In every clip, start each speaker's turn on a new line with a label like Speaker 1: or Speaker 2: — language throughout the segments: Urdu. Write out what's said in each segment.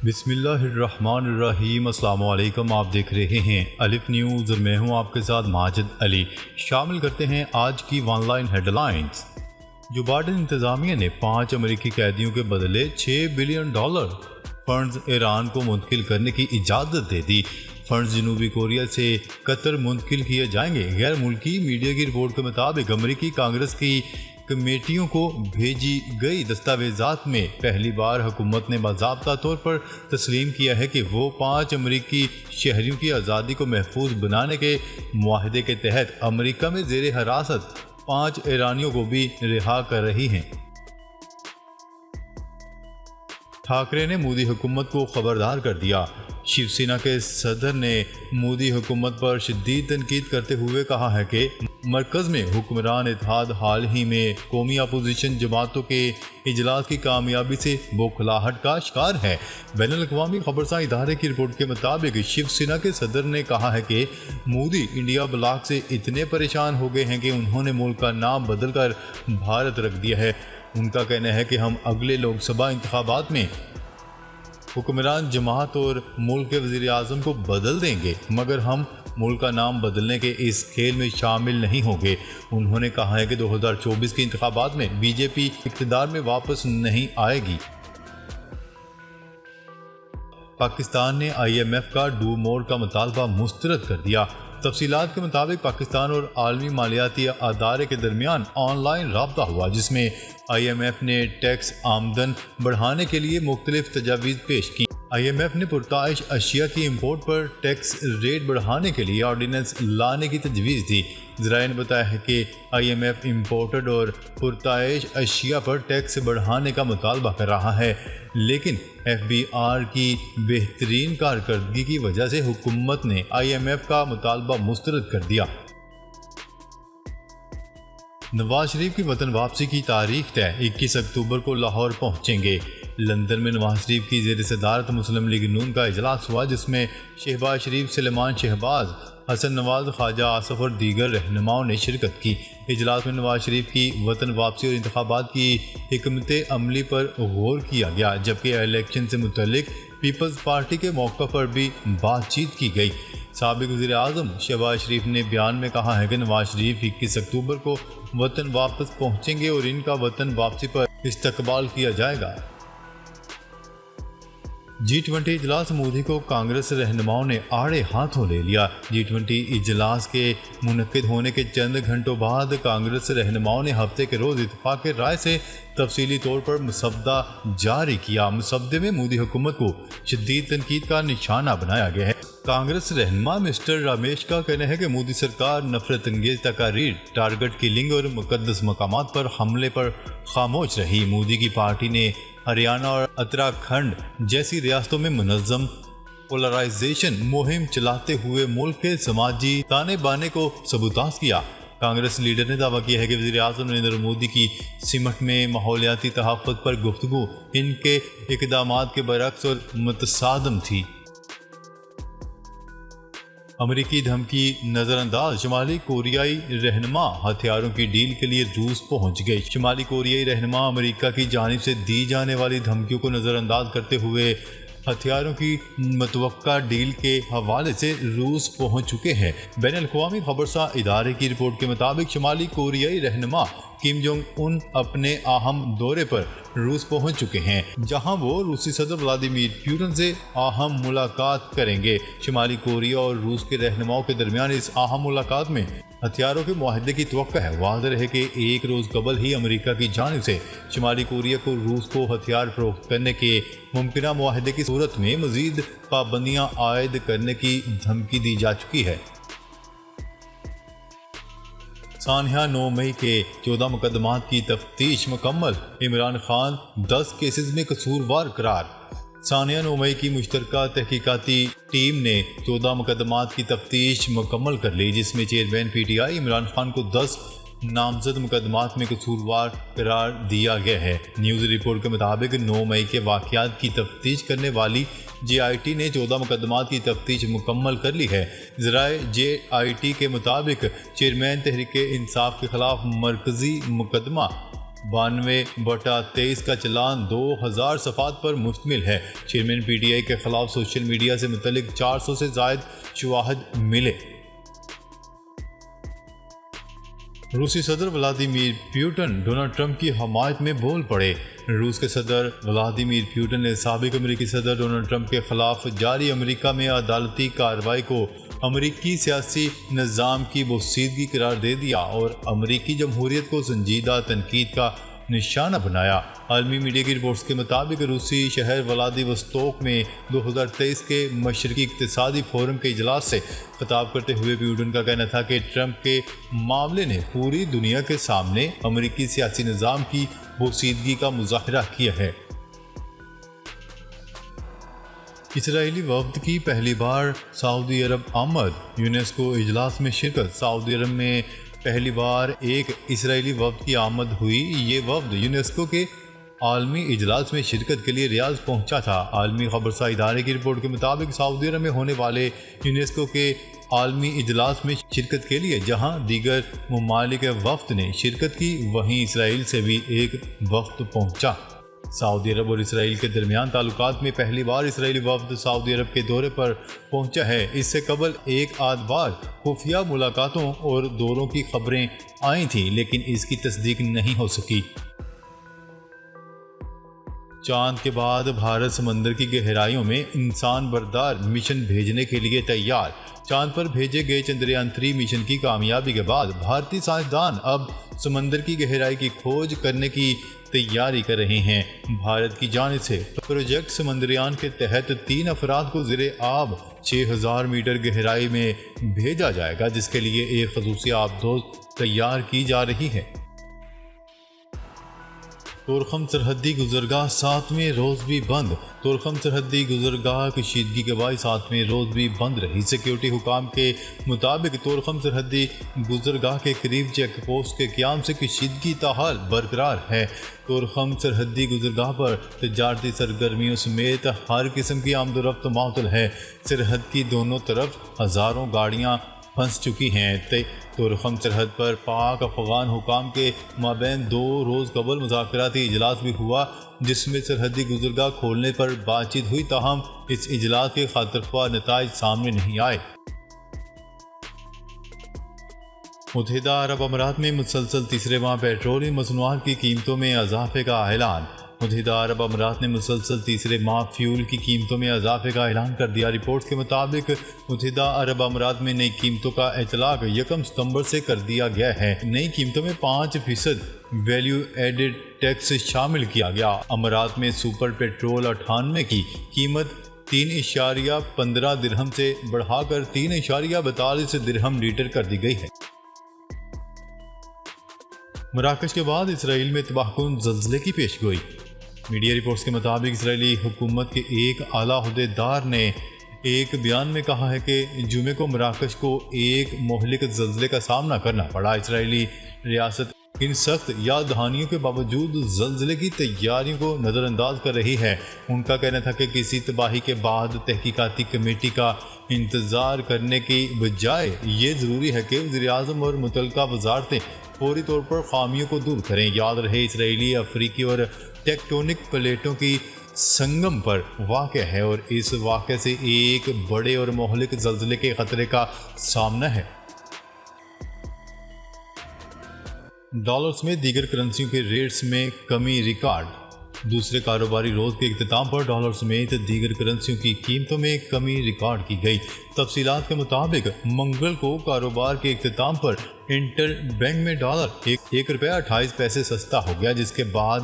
Speaker 1: بسم اللہ الرحمن الرحیم۔ السلام علیکم، آپ دیکھ رہے ہیں الف نیوز اور میں ہوں آپ کے ساتھ ماجد علی۔ شامل کرتے ہیں آج کی ون لائن ہیڈ لائنز۔ جو بائیڈن انتظامیہ نے 5 امریکی قیدیوں کے بدلے $6 بلین فنڈز ایران کو منتقل کرنے کی اجازت دے دی۔ فنڈز جنوبی کوریا سے قطر منتقل کیے جائیں گے۔ غیر ملکی میڈیا کی رپورٹ کے مطابق امریکی کانگریس کی کمیٹیوں کو بھیجی گئی دستاویزات میں پہلی بار حکومت نے باضابطہ طور پر تسلیم کیا ہے کہ وہ 5 امریکی شہریوں کی آزادی کو محفوظ بنانے کے معاہدے کے تحت امریکہ میں زیر حراست 5 ایرانیوں کو بھی رہا کر رہی ہیں۔ ٹھاکرے نے مودی حکومت کو خبردار کر دیا۔ شیو سینا کے صدر نے مودی حکومت پر شدید تنقید کرتے ہوئے کہا ہے کہ مرکز میں حکمران اتحاد حال ہی میں قومی اپوزیشن جماعتوں کے اجلاس کی کامیابی سے بوکھلاہٹ کا شکار ہے۔ بین الاقوامی خبرساں ادارے کی رپورٹ کے مطابق شیو سینا کے صدر نے کہا ہے کہ مودی انڈیا بلاک سے اتنے پریشان ہو گئے ہیں کہ انہوں نے ملک کا نام بدل کر بھارت رکھ دیا ہے۔ ان کا کہنا ہے کہ ہم اگلے لوک سبھا انتخابات میں حکمران جماعت اور ملک کے وزیر اعظم کو بدل دیں گے، مگر ہم ملک کا نام بدلنے کے اس کھیل میں شامل نہیں ہوں گے۔ انہوں نے کہا ہے کہ 2024 کے انتخابات میں بی جے پی اقتدار میں واپس نہیں آئے گی۔ پاکستان نے IMF کا ڈو مور کا مطالبہ مسترد کر دیا۔ تفصیلات کے مطابق پاکستان اور عالمی مالیاتی ادارے کے درمیان آن لائن رابطہ ہوا، جس میں IMF نے ٹیکس آمدن بڑھانے کے لیے مختلف تجاویز پیش کی۔ IMF نے پرتعیش اشیاء کی امپورٹ پر ٹیکس ریٹ بڑھانے کے لیے آرڈیننس لانے کی تجویز دی۔ ذرائع نے بتایا ہے کہ IMF امپورٹڈ اور پرتعیش اشیاء پر ٹیکس بڑھانے کا مطالبہ کر رہا ہے، لیکن FBR کی بہترین کارکردگی کی وجہ سے حکومت نے IMF کا مطالبہ مسترد کر دیا۔ نواز شریف کی وطن واپسی کی تاریخ طے، 21 اکتوبر کو لاہور پہنچیں گے۔ لندن میں نواز شریف کی زیر صدارت مسلم لیگ نون کا اجلاس ہوا، جس میں شہباز شریف، سلیمان شہباز، حسن نواز، خواجہ آصف اور دیگر رہنماؤں نے شرکت کی۔ اجلاس میں نواز شریف کی وطن واپسی اور انتخابات کی حکمت عملی پر غور کیا گیا، جبکہ الیکشن سے متعلق پیپلز پارٹی کے موقف پر بھی بات چیت کی گئی۔ سابق وزیر اعظم شہباز شریف نے بیان میں کہا ہے کہ نواز شریف 21 اکتوبر کو وطن واپس پہنچیں گے اور ان کا وطن واپسی پر استقبال کیا جائے گا۔ G20 اجلاس مودی کو کانگریس رہنماؤں نے آڑے ہاتھوں لے لیا۔ G20 اجلاس کے منعقد ہونے کے چند گھنٹوں بعد کانگریس رہنماؤں نے ہفتے کے روز اتفاق رائے سے تفصیلی طور پر مسودہ جاری کیا۔ مسودے میں مودی حکومت کو شدید تنقید کا نشانہ بنایا گیا ہے۔ کانگریس رہنما مسٹر رمیش کا کہنا ہے کہ مودی سرکار نفرت انگیز تقاریر، ٹارگٹ کلنگ اور مقدس مقامات پر حملے پر خاموش رہی۔ مودی کی پارٹی نے ہریانہ اور اتراکھنڈ جیسی ریاستوں میں منظم پولرائزیشن مہم چلاتے ہوئے ملک کے سماجی تانے بانے کو سبوتاژ کیا۔ کانگریس لیڈر نے دعویٰ کیا ہے کہ وزیر اعظم نریندر مودی کی سمٹ میں ماحولیاتی تحفظ پر گفتگو ان کے اقدامات کے برعکس اور متصادم تھی۔ امریکی دھمکی نظر انداز، شمالی کوریائی رہنما ہتھیاروں کی ڈیل کے لیے روس پہنچ گئی۔ شمالی کوریائی رہنما امریکہ کی جانب سے دی جانے والی دھمکیوں کو نظر انداز کرتے ہوئے ہتھیاروں کی متوقع ڈیل کے حوالے سے روس پہنچ چکے ہیں۔ بین الاقوامی خبرساں ادارے کی رپورٹ کے مطابق شمالی کوریائی رہنما کم جونگ ان اپنے اہم دورے پر روس پہنچ چکے ہیں، جہاں وہ روسی صدر ولادیمیر پوتن سے اہم ملاقات کریں گے۔ شمالی کوریا اور روس کے رہنماؤں کے درمیان اس اہم ملاقات میں ہتھیاروں کے معاہدے کی توقع ہے۔ واضح رہے کہ ایک روز قبل ہی امریکہ کی جانب سے شمالی کوریا کو روس کو ہتھیار فروخت کرنے کے ممکنہ معاہدے کی صورت میں مزید پابندیاں عائد کرنے کی دھمکی دی جا چکی ہے۔ سانحہ 9 مئی کے 14 مقدمات کی تفتیش مکمل، عمران خان 10 کیسز میں قصوروار قرار۔ سانحہ 9 مئی کی مشترکہ تحقیقاتی ٹیم نے 14 مقدمات کی تفتیش مکمل کر لی، جس میں چیئرمین PTI عمران خان کو 10 نامزد مقدمات میں قصوروار قرار دیا گیا ہے۔ نیوز رپورٹ کے مطابق 9 مئی کے واقعات کی تفتیش کرنے والی JIT نے 14 مقدمات کی تفتیش مکمل کر لی ہے۔ ذرائع JIT کے مطابق چیئرمین تحریک انصاف کے خلاف مرکزی مقدمہ 92/23 کا چلان 2000 صفحات پر مشتمل ہے۔ چیئرمین پی ٹی آئی کے خلاف سوشل میڈیا سے متعلق 400 سے زائد شواہد ملے۔ روسی صدر ولادیمیر پیوٹن ڈونلڈ ٹرمپ کی حمایت میں بول پڑے۔ روس کے صدر ولادیمیر پیوٹن نے سابق امریکی صدر ڈونلڈ ٹرمپ کے خلاف جاری امریکہ میں عدالتی کارروائی کو امریکی سیاسی نظام کی بوسیدگی قرار دے دیا اور امریکی جمہوریت کو سنجیدہ تنقید کا نشانہ بنایا۔ عالمی میڈیا کی رپورٹس کے مطابق روسی شہر ولادی وستوک میں 2023 کے مشرقی اقتصادی فورم کے اجلاس سے خطاب کرتے ہوئے پیوٹن کا کہنا تھا کہ ٹرمپ کے معاملے نے پوری دنیا کے سامنے امریکی سیاسی نظام کی بوسیدگی کا مظاہرہ کیا ہے۔ اسرائیلی وفد کی پہلی بار سعودی عرب آمد، یونیسکو اجلاس میں شرکت۔ سعودی عرب میں پہلی بار ایک اسرائیلی وفد کی آمد ہوئی۔ یہ وفد یونیسکو کے عالمی اجلاس میں شرکت کے لیے ریاض پہنچا تھا۔ عالمی خبرساں ادارے کی رپورٹ کے مطابق سعودی عرب میں ہونے والے یونیسکو کے عالمی اجلاس میں شرکت کے لیے جہاں دیگر ممالک وفد نے شرکت کی، وہیں اسرائیل سے بھی ایک وفد پہنچا۔ سعودی عرب اور اسرائیل کے درمیان تعلقات میں پہلی بار اسرائیلی وفد سعودی عرب کے دورے پر پہنچا ہے۔ اس سے قبل ایک آدھ بار خفیہ ملاقاتوں اور دوروں کی خبریں آئی تھیں، لیکن اس کی تصدیق نہیں ہو سکی۔ چاند کے بعد بھارت سمندر کی گہرائیوں میں انسان بردار مشن بھیجنے کے لیے تیار۔ چاند پر بھیجے گئے چندریان 3 مشن کی کامیابی کے بعد بھارتی سائنسدان اب سمندر کی گہرائی کی کھوج کرنے کی تیاری کر رہے ہیں۔ بھارت کی جانب سے پروجیکٹ سمندریان کے تحت 3 افراد کو زیر آب 6000 میٹر گہرائی میں بھیجا جائے گا، جس کے لیے ایک خصوصی آبدوز تیار کی جا رہی ہے۔ تورخم سرحدی گزرگاہ 7ویں روز بھی بند۔ تورخم سرحدی گزرگاہ کشیدگی کے باعث 7ویں روز بھی بند رہی۔ سیکیورٹی حکام کے مطابق تورخم سرحدی گزرگاہ کے قریب چیک پوسٹ کے قیام سے کشیدگی تاحال برقرار ہے۔ تورخم سرحدی گزرگاہ پر تجارتی سرگرمیوں سمیت ہر قسم کی آمد و رفت معطل ہے۔ سرحد کی دونوں طرف ہزاروں گاڑیاں پھنس چکی ہیں۔ تورخم سرحد پر پاک افغان حکام کے مابین 2 روز قبل مذاکراتی اجلاس بھی ہوا، جس میں سرحدی گزرگاہ کھولنے پر بات چیت ہوئی، تاہم اس اجلاس کے خاطر خواہ نتائج سامنے نہیں آئے۔ متحدہ عرب امارات میں مسلسل تیسرے ماہ پیٹرولیم مصنوعات کی قیمتوں میں اضافے کا اعلان۔ متحدہ عرب امارات نے مسلسل تیسرے ماہ فیول کی قیمتوں میں اضافے کا اعلان کر دیا۔ رپورٹس کے مطابق متحدہ عرب امارات میں نئی قیمتوں کا اطلاق 1 ستمبر سے کر دیا گیا ہے۔ نئی قیمتوں میں 5% ویلیو ایڈڈ ٹیکس شامل کیا گیا۔ امارات میں سپر پیٹرول 98 کی قیمت 3.15 درہم سے بڑھا کر 3.42 درہم لیٹر کر دی گئی ہے۔ مراکش کے بعد اسرائیل میں تباہ کن زلزلے کی پیش گوئی۔ میڈیا رپورٹس کے مطابق اسرائیلی حکومت کے ایک اعلیٰ عہدیدار نے ایک بیان میں کہا ہے کہ جمعے کو مراکش کو ایک مہلک زلزلے کا سامنا کرنا پڑا۔ اسرائیلی ریاست ان سخت یاد دہانیوں کے باوجود زلزلے کی تیاریوں کو نظر انداز کر رہی ہے۔ ان کا کہنا تھا کہ کسی تباہی کے بعد تحقیقاتی کمیٹی کا انتظار کرنے کی بجائے یہ ضروری ہے کہ وزیراعظم اور متعلقہ وزارتیں فوری طور پر خامیوں کو دور کریں۔ یاد رہے اسرائیلی افریقی اور ٹیکٹونک پلیٹوں کی سنگم پر واقع ہے اور اس واقعے سے ایک بڑے اور مہلک زلزلے کے خطرے کا سامنا ہے۔ ڈالر سمیت دیگر کرنسیوں کے ریٹس میں کمی ریکارڈ۔ دوسرے کاروباری روز کے اختتام پر ڈالر سمیت دیگر کرنسیوں کی قیمتوں میں کمی ریکارڈ کی گئی۔ تفصیلات کے مطابق منگل کو کاروبار کے اختتام پر انٹر بینک میں ڈالر $1.28 سستا ہو گیا، جس کے بعد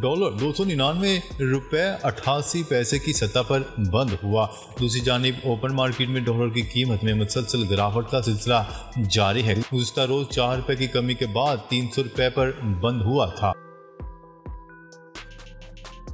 Speaker 1: ڈالر $299.88 کی سطح پر بند ہوا۔ دوسری جانب اوپن مارکیٹ میں ڈالر کی قیمت میں مسلسل گراوٹ کا سلسلہ جاری ہے۔ گزشتہ روز $4 کی کمی کے بعد $300 پر بند ہوا تھا۔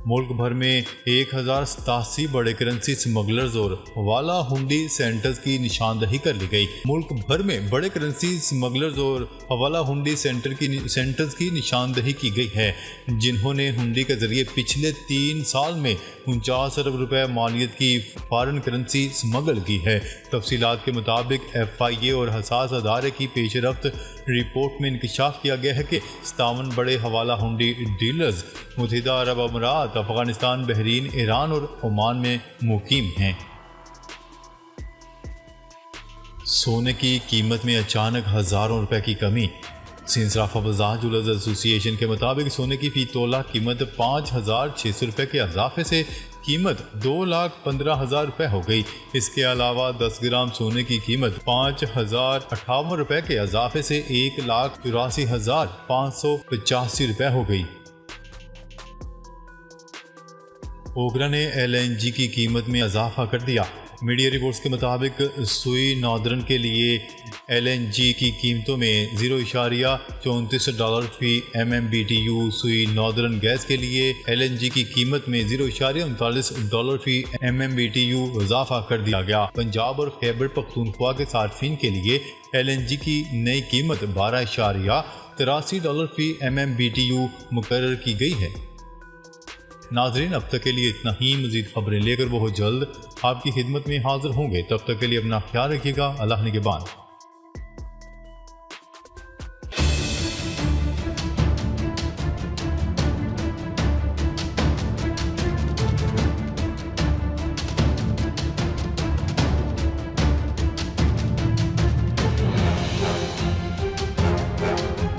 Speaker 1: ملک بھر میں 1087 بڑے کرنسی سمگلرز اور حوالہ ہنڈی سینٹرز کی نشاندہی کر لی گئی۔ ملک بھر میں بڑے کرنسی سمگلرز اور حوالہ ہنڈی سینٹرز کی نشاندہی کی گئی ہے، جنہوں نے ہنڈی کے ذریعے پچھلے 3 سال میں 49 ارب روپے مالیت کی فارن کرنسی سمگل کی ہے۔ تفصیلات کے مطابق FIA اور حساس ادارے کی پیش رفت رپورٹ میں انکشاف کیا گیا ہے کہ 57 بڑے حوالہ ہنڈی ڈیلرز متحدہ عرب امارات، افغانستان، بحرین، ایران اور عمان میں مقیم ہیں۔ سونے کی قیمت میں اچانک ہزاروں روپے کی کمی۔ سندھ صرافہ بازار جولرز ایسوسی ایشن کے مطابق سونے کی فی تولہ قیمت 5,600 روپے کے اضافے سے قیمت 2,15,000 روپے ہو گئی۔ اس کے علاوہ 10 گرام سونے کی قیمت 5,058 روپے کے اضافے سے 1,84,585 روپے ہو گئی۔ اوگرا نے LNG کی قیمت میں اضافہ کر دیا۔ میڈیا رپورٹس کے مطابق سوئی ناردرن کے لیے LNG کی قیمتوں میں $0.34 فی MMBTU، سوئی ناردرن گیس کے لیے LNG کی قیمت میں $0.39 فی MMBTU اضافہ کر دیا گیا۔ پنجاب اور خیبر پختونخوا کے صارفین کے لیے LNG کی نئی قیمت $12.83 فی MMBTU مقرر کی گئی ہے۔ ناظرین، اب تک کے لیے اتنا ہی۔ مزید خبریں لے کر بہت جلد آپ کی خدمت میں حاضر ہوں گے۔ تب تک کے لیے اپنا خیال رکھیے گا۔ اللہ نگہبان۔